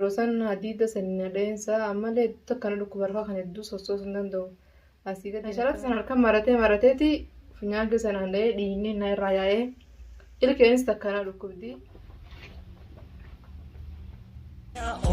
yeroo san hadiida sanii nadheensa ammallee tokko kana dhukkubarfaa kan hedduu sossoosu hin danda'u. Asii gadi sharata sana harkaan marateeti funyaan keessa naanna'ee dhiigni na irraa yaa'ee ilkeenis takkana dhukkubdi.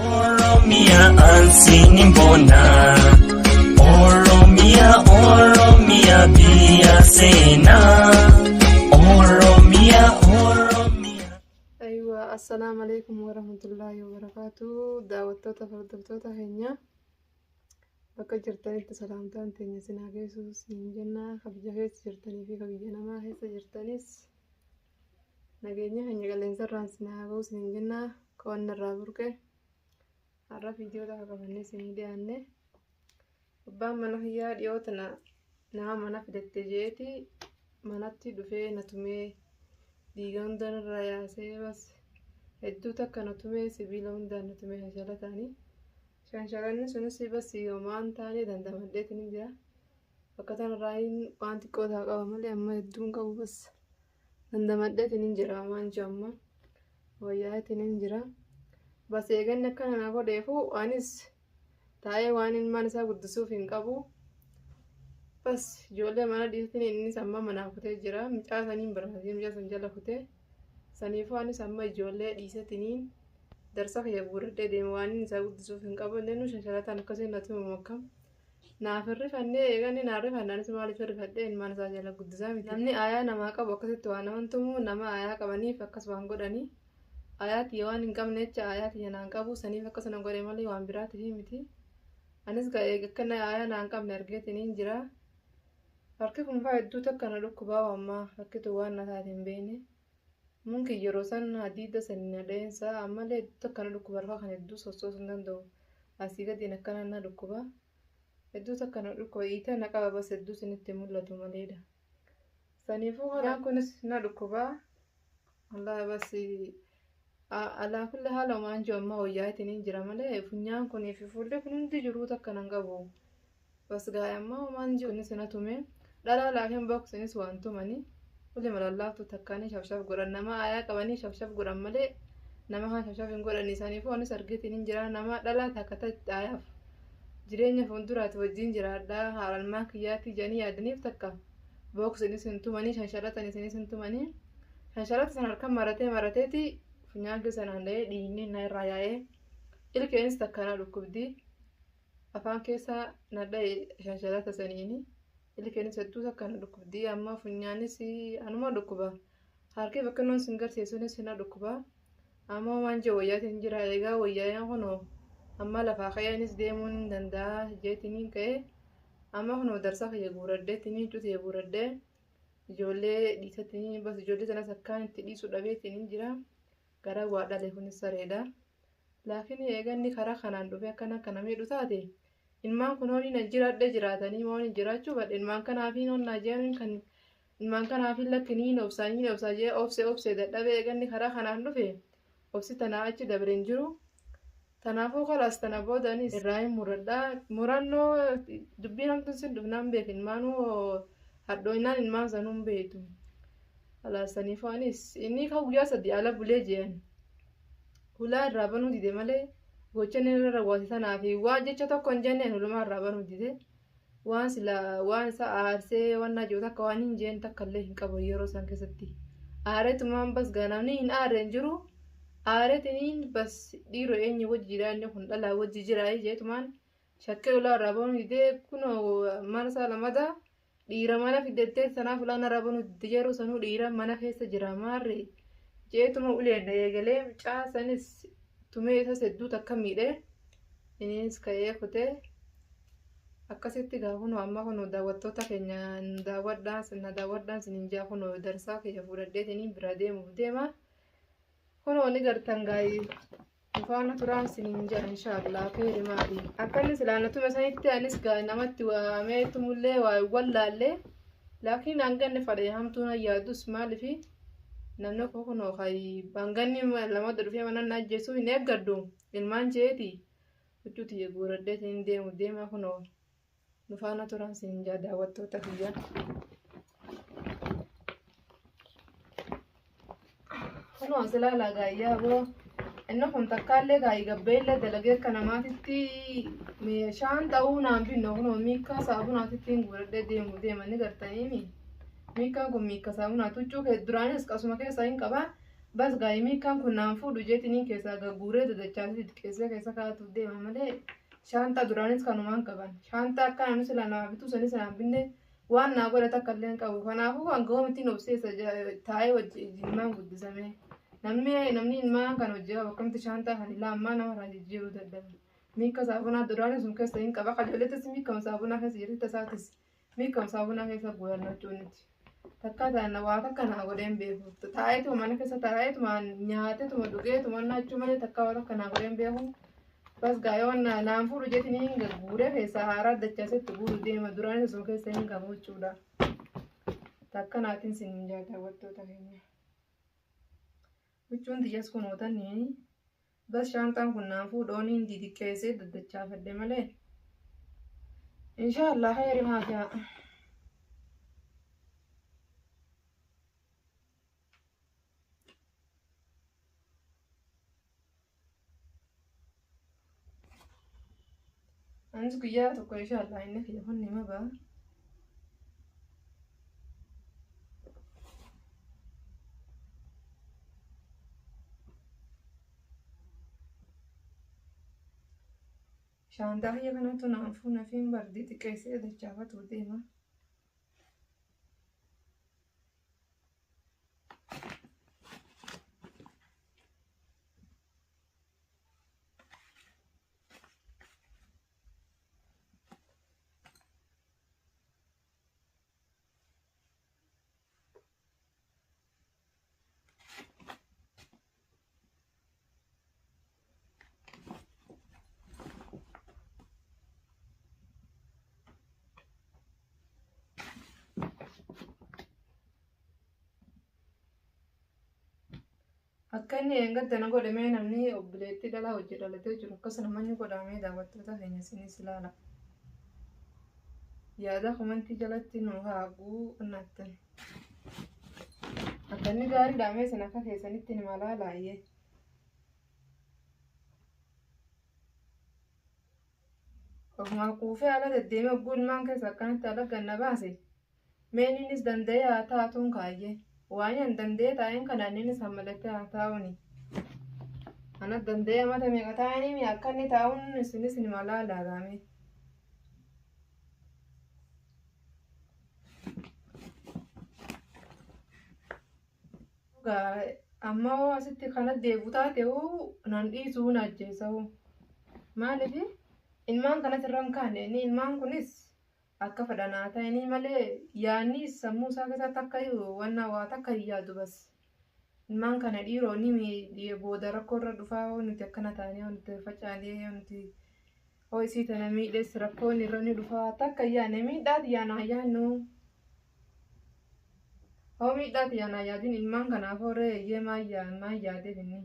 Oromia ansini mbona Oromia biya sena Oromia Aywa assalamu alaikum warahmatullahi wabarakatuh. Daawwattoota hordoftoota keenya bakka jirtanitti salaamtaan teenya sinaa geessu siin jenna. Kabiyya keessa jirtanii fi kabiyya namaa keessa jirtanis nageenya keenya qilleensa irraan sinaa ga'u siin jenna. Qo'anna irraa burqe har'a viidiyoo takka qabannee siin dhiyaanne. Abbaan mana hiyyaa dhiyoota nama mana fidatte jeeti manatti dhufee na tumee dhiiga hundaan irraa yaasee bas hedduu takka na tumee sibiila hundaan na tumee shanshalataanii. Shanshalanni sunis bas homaan taanee dandamadheetiin hin jira. Bakka tanarraa waan xiqqoo ta'a qaba malee amma hedduun qabu bas dandamadheetiin hin jira. Waan jamma wayyaatiin hin jira. Bas eeganni akkana na godheefu anis taa'ee waan ilmaan isaa guddisuuf hin qabu. Bas ijoollee mana dhiisatiin innis amma manaa kutee jira. Mucaa saniin barbaadee mucaa san jala kutee saniifuu anis amma ijoollee dhiisatiin darsa kiyya guurradhee deema waan isaa guddisuuf hin qabu. Inni shashalataan akkasiin natti mamakam. Naaf hirrifannee eeganni naaf hirrifannaanis maaliif hirrifadhee ilmaan isaa jala guddisaa miti. Namni aayaa namaa qabu akkasitti waan naman tumu nama aayaa qabaniif akkas waan godhanii. Aayaati waan hin qabne jecha aayaati naan qabu saniif akkasana godhe malee waan biraatiif miti. Anis akkana aayaa naan qabne argeetiin hin jira. Harki kun fa'aa hedduu takka na dhukkubaa ammaa rakkitu waan na taate hin beekne. Munki yeroo san hadiida sanii nadheensa ammallee takka na dhukkubarfaa kan hedduu sossoosu hin danda'u. Asii gadiin akkana na dhukkuba. Hedduu takka na dhukkuba hiita na qaba bas hedduu sinitti mul'atu maleedha. Saniifuu kanaan kunis na dhukkubaa. Wallaahi bas alaa kulle haala homaan jiru amma wayyaatiin hin jira malee funyaan kunii fi fuullee kun hundi jiruu takka nan qabu. Bas gaa'e amma homaan jiru inni sina tume dhalaa laakiin boksinis waan tumanii kulle malallaaftu takkaanii shafshaf godhan nama aayaa qabanii shafshaf godhan malee nama kaan shafshaf hin godhan isaaniifuu anis argeetiin hin jira nama dhalaa takka ta'e aayaaf jireenya fuulduraati wajjin jiraadhaa haalmaa kiyyaatti jedhanii yaadaniif takka boksinis hin tumanii shanshalatan isinis hin tumanii shanshalata sana harkaan marateeti funyaan keessa naanna'ee dhiigni na irraa yaa'ee ilkeenis takkana dhukkubdi. Afaan keessa nadha'e shanshalata saniini ilkeenis hedduu takkana dhukkubdi. Amma funyaanis anuma dhukkuba. Harki bakka noon sin garsiisuunis na dhukkuba. Amma waan jiru wayyaatiin jira eegaa wayyaayaan kunoo amma lafaa ka'eenis deemuu hin danda'a jeetiin ka'e amma kunoo darsa kiyya guuraddeetiin cutee guuraddee ijoollee dhiisatiin bas ijoollee sanas akkaan itti dhiisuu dhabeetiin jira. Gara waa dhalee kunis sareedha. Laakiin eeganni karaa kanaan dhufee akkana miidhu taate ilmaan kun horii na jiraadhee jiraatanii moo hin jiraachuu badhe ilmaan kanaafiin onnaa jeeruun kan ilmaan kanaafiin lakkiniin obsaa jee obsee dadhabee eeganni karaa kanaan dhufe obsi tanaa achi dabre hin jiru. Tanaafuu kalaas tana boodaanis irraa hin muradhaa. Murannoo dubbiin hamtuun sin dhufnaan beeku ilmaanuu hadhooynaan ilmaan sanuun beeku. Alaasaniif anis inni kan guyyaa sadii ala bulee jeen hulaa irraa banuu dide malee gochaan irra raawwatanii fi waan jecha tokko hin jenneen hulumaa irraa banuu dide waan sila waan isa aarsee waan najoo takka waan hin jeen takka illee hin qabu yeroo san keessatti aareetumaan bas ganamni hin aareen jiru aareetiniin bas dhiiroo eenyu wajji jira inni kun dhalaa wajji jira jeetumaan shakkee hulaa irraa banuu dide kunoo marsaa lamada. Dhiira mana fidattee sanaaf ulaan arabanu yeroo sanuu dhiira mana keessa jira maarree jeetuma uleen eegalee mucaa sanis tumee isa hedduu takka miidhee innis ka'ee kutee akkasitti gaafunoo amma kunoo daawwattoota keenya daawwadhaan sinin jaa kunoo darsaa keenya fuudhadheetiin bira deemuuf deema kunoo ni gartan gaayii Faana turaan sinin jaa inshallah khayri maali akkanni silaanatuma sanitti anis namatti waamee tumullee waa wallaallee laakiin hanganni fadhe hamtuun yaadus maalifi namni kunoo kai banganni lama dhufee mana najjeesuu hin eeggaddu ilmaan jeeti huccuuti guuraddeetiin deema kunoo nu faana turaan sinin jaa daawwattoota kiyya kunoo silaalaa gaayyaa boo إنه هم تكالي غاي قبل دلقة كنماتي مشان تاونا بينه ميكا صابونا تتين ورد ديم نقدر مي ميكا كم ميكا صابونا تجوك درانيس كاسوما كيسا كبا بس غاي ميكا كنا نفو دجتني كيسا غورة دجاجي كيسا كاتو ديم مالي شانتا درانيس كانومان كبان شانتا كان مثلا أنا بتو سني سنة بينه وانا أقول تكلم كابو فانا هو عن قوم تين أبسيس تاي وجيمان قد زمان namni ilmaan kan hojjaa bakkamti shaantaa kan ilaa ammaa nama irraa jijjiiruu dadhabe miika saabunaa duraan sun keessa hin qaba qajoollettis miikama saabunaa keessa jirti isaatis miikama saabunaa keessa guyannachuuniti takka taana waa takka naa godheen beeku taa'eetuma mana keessa taa'eetuma nyaateetuma dhugeetuma naachuu malee takka waa takka naa godheen beeku bas gaayoon naan fuudhu jeetiin hin guuree keessa haaraa dachaasetti guuru deema duraan sun keessa hin qabu jechuudha takka naatiin sin hin jaallawwattoota keenya. Huccuun xiyyaas kun ootanii bas shaantaan kun naafuu dhooniin didikkeessee daddachaafadhe malee inshaallah khayri haa ta'a. Anis guyyaa tokko inshaallah inni kiyyaafonni hima ba'a. Shaantaa biyya kanatti naafuu nafiin bardii xiqqeessee dachaafatu deema. Akka inni eeggatana godhamee namni obboleettii dhalaa hojii dhalatee jiru akkasuma manni godhamee daawwattoota keenya isinis ilaala. Yaada komantii jalatti nu haaguu qunnaattan. Akka inni gaarii dhaamee sana akka keessanitti ni malaa laayyee. Ofuma kuufee haala deddeemee ogguu ilmaan keessa akkanatti haala ganna baase meeninnis danda'ee haa taatuun kaayyee. Waan yan danda'e taa'een kanaan inni sammalattee haa taa'uuni. Ana danda'e mata meeqa taa'anii akka inni taa'uun isinis ni malaa laagame. Amma hoo asitti kana deebu taate hoo nan dhiisuu na ajjeesa hoo. Maaliif ilmaan kanas irra hin kaane inni ilmaan kunis akka fadhanaa ta'anii malee yaanni sammuu isaa keessatti akka wanna waa takka hin yaadu bas. Ilmaan kana dhiironni booda rakkoo irra dhufaa nuti akkana taanee nuti facaanee nuti ho'isii tana miidhees rakkoon irra ni dhufaa takka hin yaanne miidhaati yaanaa yaannu. Hoo miidhaati yaanaa yaadin ilmaan kanaaf horee eeyyee maan yaadeef inni.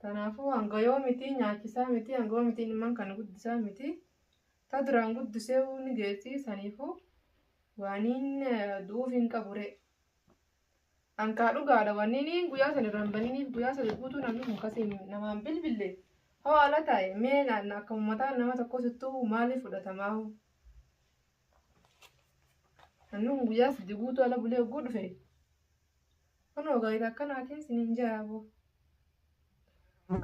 Kanaafuu hanga yoo miti nyaachisaa miti hanga yoo miti ilmaan kana guddisaa miti ta duraan guddisee ni geessi saniifuu waaniin du'uuf hin qabure. Ankaa dhugaadha wanni guyyaa sana irraan baniniif guyyaa sana guutuu namni kun kasii namaan bilbille hoo haala taa'e mee akka uummataa nama tokko sittuu maaliif fudhatamaa hoo. Namni kun guyyaa sadii guutuu ala bulee ogguu dhufe kunoo gaayita akkanaatiin siniin jaaboo.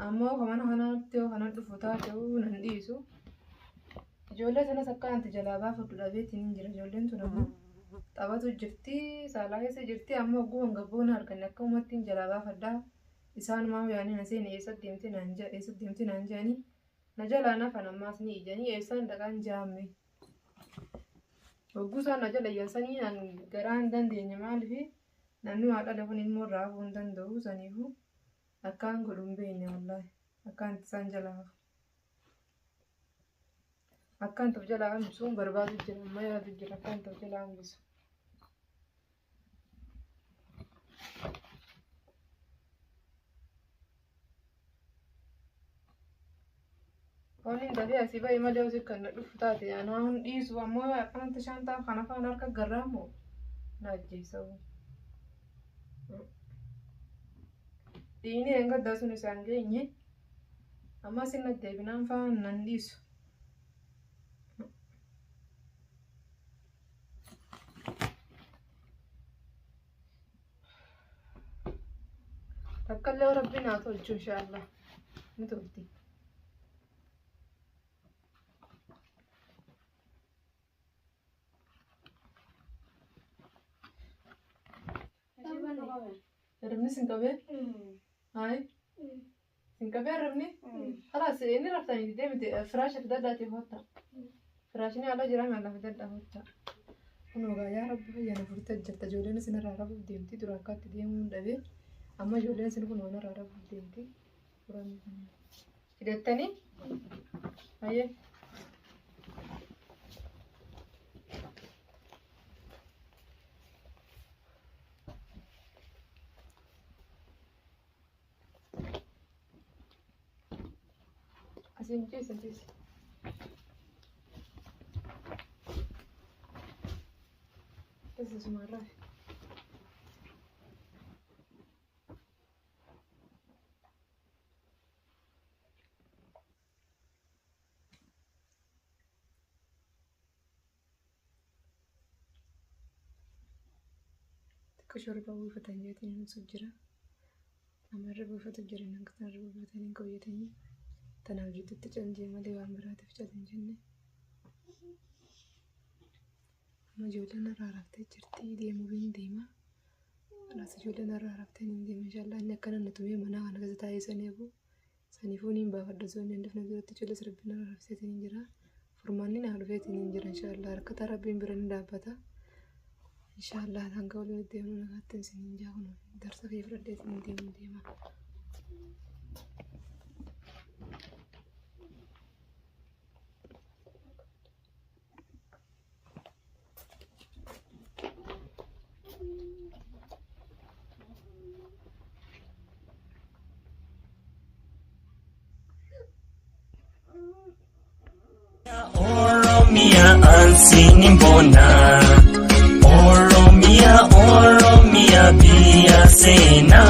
Ammoo kamana kanatti yoo kana dhufu taate nan dhiisu. Ijoollee sanas akka anti jalaa baafadhu dhabeetiin hin jira ijoolleen tun ammoo taphatu jirti saalaa keessa jirti ammoo ogguu hangabboon arganne akka uummattiin jalaa baafadhaa isaanumaa yaanii na seeni eessatti deemti naan jedhanii na jalaa nafan ammaas ni ijanii eessaan dhaqaan jaamme. Ogguu isaan na jala iyyansanii naan garaa hin dandeenye maaliif namni waa dhala kun immoo raafuu hin danda'u saniifuu. Akkaan godhuun beekne wallahi akkaan isaan jalaa akkaan ta'u jalaa hambisuun barbaadu jira amma yaadu jira akkaan ta'u jalaa hambisu. Wanni dafee asii bahe malee hojii kan dhufu taate anaa hun dhiisu ammoo akkanatti shaantaa kana afaan harka garraamu na ajjeesa'u. Dhiini gaddaa sun isaan geenye ammas inni deebinaan fa'aan nan dhiisu. Takkallee rabbiin haa tolchu inshaallah ni tolti. Rabni sin qabee? Hayi. Sin qabee rabni? Khalaas inni raftanii deemte firaasha fidadhaati hotta. Firaashni ala jira maala fidadhaa hotta. Kun ogaa yaa rabbi fayyana furtee jirta ijoolleen isinirraa rafuuf deemti dura akkaatti deemuu hin dhabee. Amma ijoolleen isin kun waan irraa rafuuf deemti. Hidhattanii? Hayyee. Asiin ciisin ciisi. Tässä sumarraa. Shorba buufatan jeetanii nuuf jira. Namarra buufatu jira nan kanarra buufatanii qoyyatanii tanaaf jidduutti callee malee waan biraatiif callee hin jenne. Amma ijoolleen irraa raftee jirti deemuu hin deema. Kanaas ijoolleen irraa raftee hin deema inshaallah inni akkana nu tumee mana kana keessa taa'ee saneefu saniifuu niin baafadha zoonni hin dhufne biratti ijoollee sirbiin irraa rafseetiin hin jira. Furmaanni naa dhufeetiin hin jira inshaallah harkata rabbiin bira ni dhaabbata. Inshaallah hanga waliin deemnu nagaatti isiniin jaahunu darsa fi fudhadheetiin deemuu deema. Oromia ansini mbona Oromia bia sena